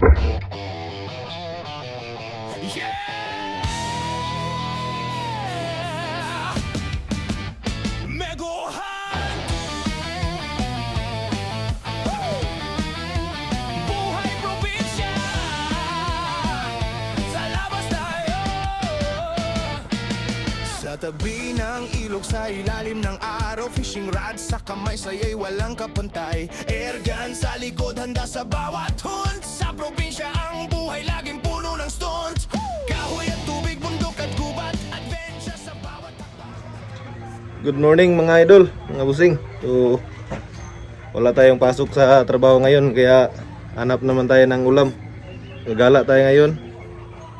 Sa tabi ng ilog, sa ilalim ng araw, fishing rod sa kamay, saya'y walang kapantay. Airgun sa likod, handa sa bawat hunt. Sa probinsya ang buhay laging puno ng stunt. Kahoy at tubig, bundok at gubat, adventure sa bawat hakbang. Good morning mga idol, mga busing. So, wala tayong pasok sa trabaho ngayon, kaya hanap naman tayo ng ulam. Gagala tayo ngayon.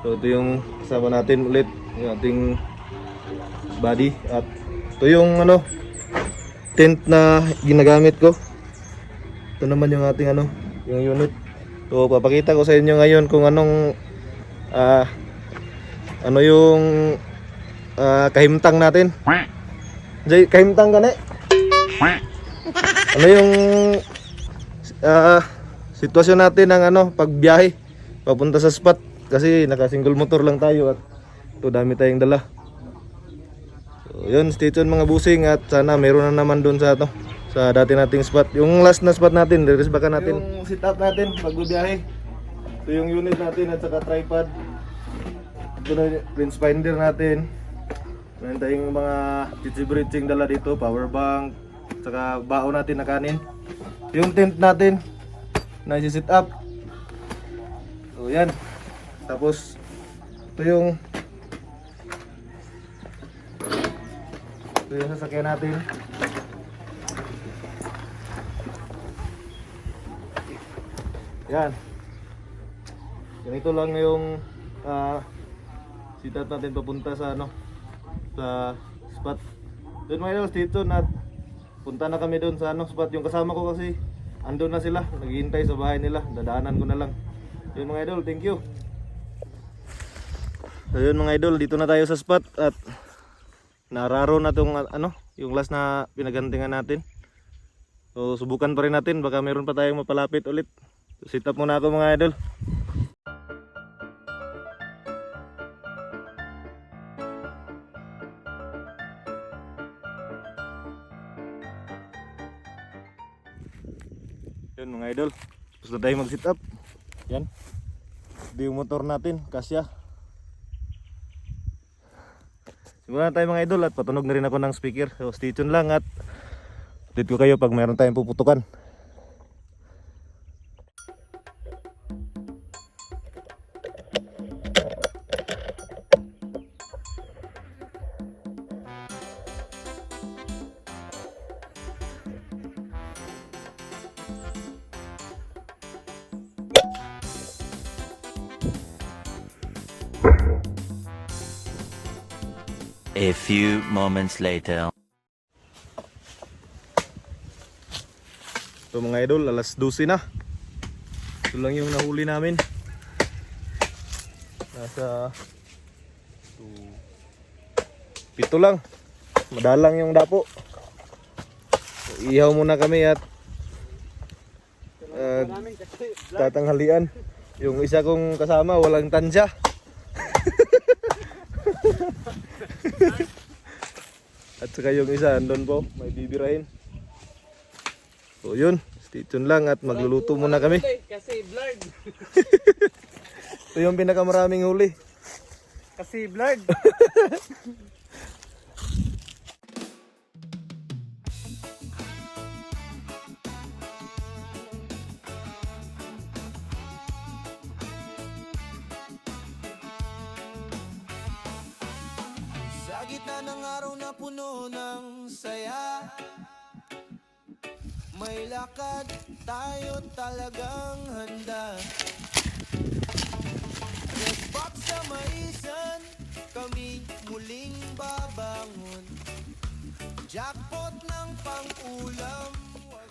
So ito yung kasama natin ulit, yung ating body. At ito yung tent na ginagamit ko. Ito naman yung ating yung unit. So papakita ko sa inyo ngayon kung anong yung kahimtang natin. Jay, kahimtang ka na. Ano yung sitwasyon natin ng pagbiyahe papunta sa spot, kasi naka single motor lang tayo at ito dami tayong dala. So yun, stay tuned mga busing, at sana meron na naman doon sa sa dati nating spot. Yung last na spot natin, reverse baka natin yung setup natin pagbiyahe. Ito yung unit natin at saka tripod. Ito na yung lens finder natin. Meron tayong mga titsibridging dala dito, power bank, saka baon natin na kanin. Yung tent natin na i-set up. So yan. Tapos ito yung sasakyan natin. Yan. Ganito lang yung setup natin papunta sa sa spot. Doon mga idol, stay tuned at punta na kami doon sa spot. Yung kasama ko kasi andun na sila, naghihintay sa bahay nila. Dadaanan ko na lang. Yun mga idol, thank you. So yun mga idol, dito na tayo sa spot at nararo na tong yung last na pinagantingan natin. So subukan pa rin natin, baka meron pa tayong mapalapit ulit. So, sit up muna ako mga idol. Yun mga idol, tapos na tayo mag sit up. Yan, di yung motor natin, kasya. Simulan na tayo mga idol at patunog na rin ako ng speaker. So stay tuned lang at update ko kayo pag meron tayong puputukan. A few moments later. So mga idol, alas 12 na. Ito lang yung nahuli namin. Nasa 7 lang. Madalang yung dapo. So, ihaw muna kami at tatanghalian. Yung isa kong kasama walang tansya. At saka yung isa andun po, may bibirahin. So yun, stay tuned lang at magluluto muna kami. Kasi blurred. Ito yung pinakamaraming huli. Kasi blurred. Sa gitna ng araw na puno ng saya, may lakad tayo talagang handa. Resbak sa maisan, kami muling babangon. Jackpot ng pang-ulam.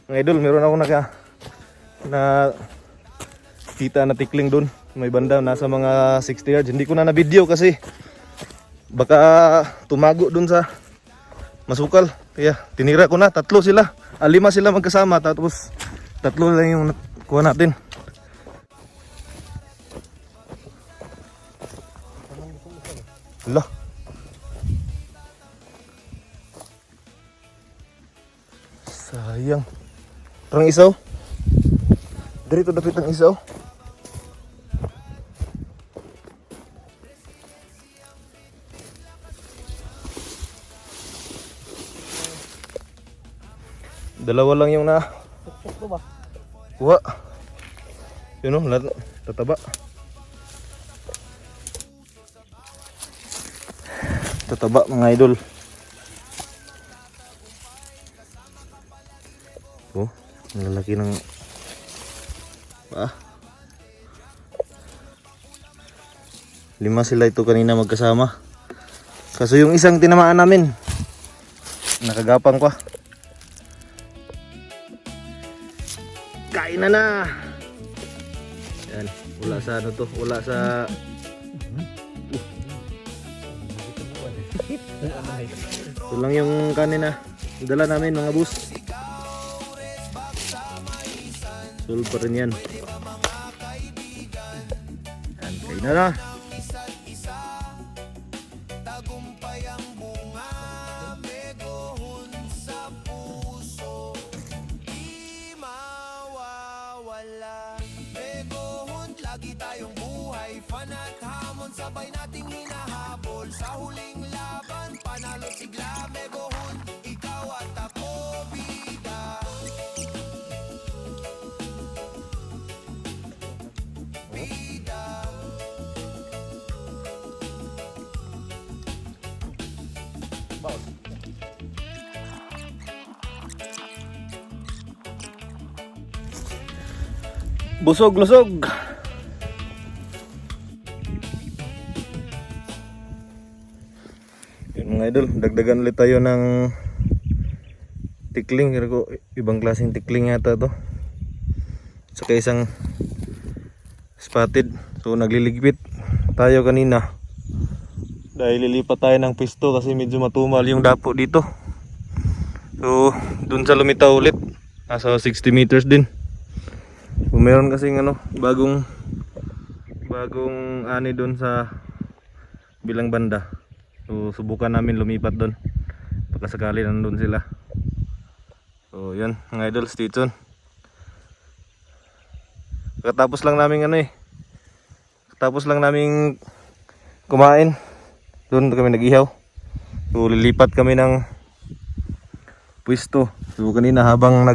Mga idol, meron ako na kita na tikling dun. May banda, nasa mga 60 yards. Hindi ko na na-video kasi baka tumago dun sa masukal. Kaya tinira ko na, 3 sila. 5 sila magkasama, tapos 3 lang yung kuha natin. Hala. Sayang. Parang isaw. Dito dapit ang isaw. Dalawa lang yung na. Tuktok ba? Kuha. Yun o, tataba. Tataba mga idol. Oh, ang lalaki ng lima sila ito kanina magkasama. Kaso yung isang tinamaan namin, nakagapang pa. Kain na. Yan, wala sa ano to, wala sa ito lang yung kanina dala namin mga boss. Sul pa rin yan. Yan, kain na. Lagi tayong buhay, fan at hamon, sabay nating hinahabol. Sa huling laban, panalo sigla, megohon, ikaw at ako, bida. Bida. Busog, lusog. Yun mga idol, dagdagan ulit tayo ng tikling. Ibang klaseng tikling yata to. Saka isang spotted. So nagliligpit tayo kanina dahil lilipat tayo ng pisto kasi medyo matumal yung dapo dito. So dun sa lumitaw ulit, nasa 60 meters din. So, meron kasing ano, bagong ani doon sa bilang banda. So subukan namin lumipat doon pagkasakali nandun sila. So yan mga idol, stay tuned. Katapos lang namin kumain. Doon kami nag-ihaw. So lilipat kami ng pwesto. So kanina habang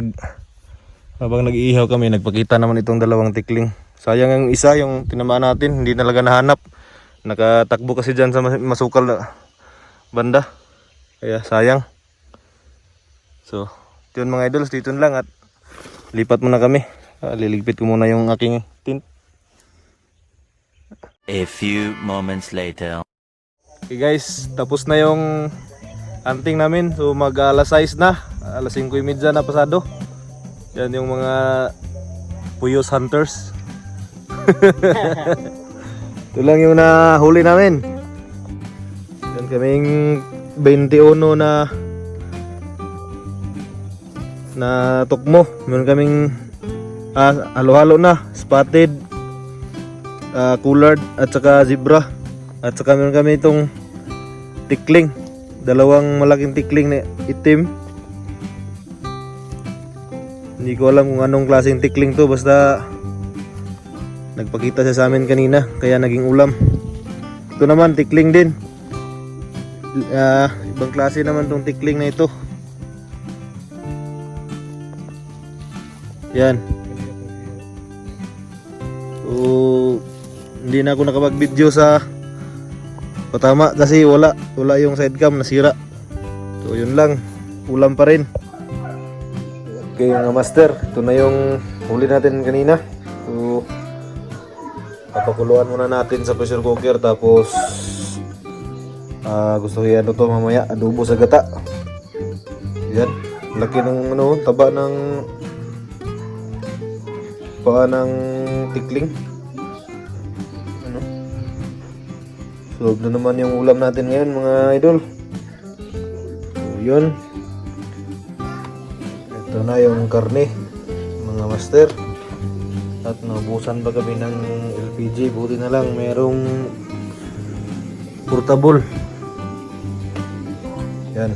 nag-iihaw kami, nagpakita naman itong dalawang tikling. Sayang yung isa, yung tinamaan natin, hindi talaga nahanap. Nakatakbo kasi dyan sa masukal na banda. Kaya sayang. So, yun mga idols, dito lang at lipat muna kami. Liligpit ko muna yung aking tint. A few moments later. Okay guys, tapos na yung hunting namin. So mag alas 6 na, alas 5:30 na pasado. Yan yung mga Puyos hunters. Ito lang yung nahuli namin. Yan kaming 21 na tukmo. Meron kaming halo-halo na, spotted, collared at saka zebra. At saka meron kami itong tikling, dalawang malaking tikling na itim. Hindi ko alam kung anong klaseng tikling to, basta nagpakita siya sa amin kanina kaya naging ulam. Ito naman tikling din, ibang klase naman tong tikling na ito. Yan. So hindi na ako nakapag-video sa patama kasi wala yung sidecam, nasira. So yun lang, ulam pa rin. Okay mga master, ito na yung huli natin kanina. So papakuluan muna natin sa pressure cooker, tapos gusto ko yan ito mamaya, adobo sa gata. Yan, laki ng ano, taba ng paa ng tikling. Ano? Solve na naman yung ulam natin ngayon mga idol. So yun, ito na yung karne mga master. At naubusan pa kami ng LPG. Buti na lang merong portable. Yan.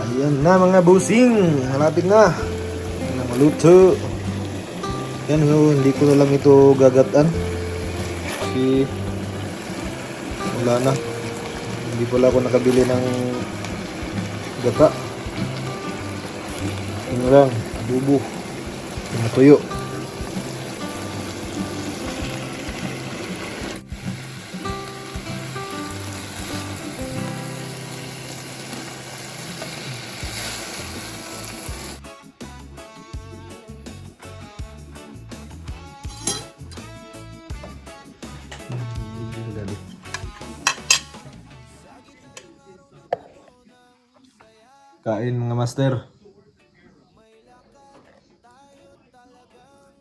Ayan na mga busing, malapit na. Ayan na maluto. Yan, so hindi ko na lang ito gagatan. Kasi wala na. Hindi pala ako nakabili ng gata. Yun lang, adobo. Tuyo. Kain mga master.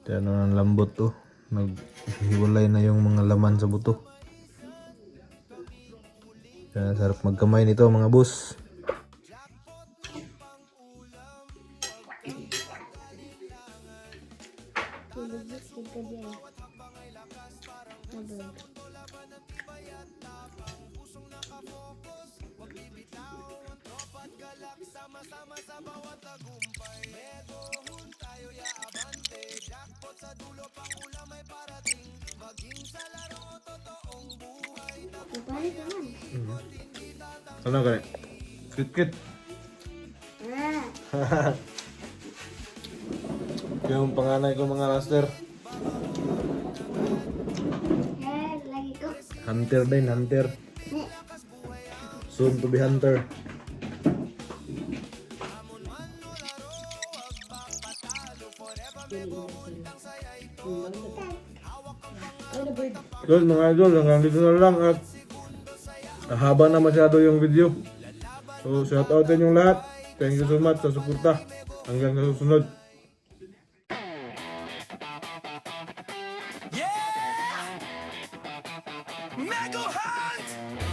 Kaya ang lambot to. Naghiwalay na yung mga laman sa buto. Kaya sarap magkamay nito mga boss. Ano ka rin? Kit-kit. Yung panganay ko mga master. Lagi ko. Hunter din, hunter. Soon to be hunter. Guys, mga idol, hanggang dito na lang at haba na masyado yung video. So, shout out din yung lahat. Thank you so much sa suporta. Hanggang sa susunod. Mega Hunt!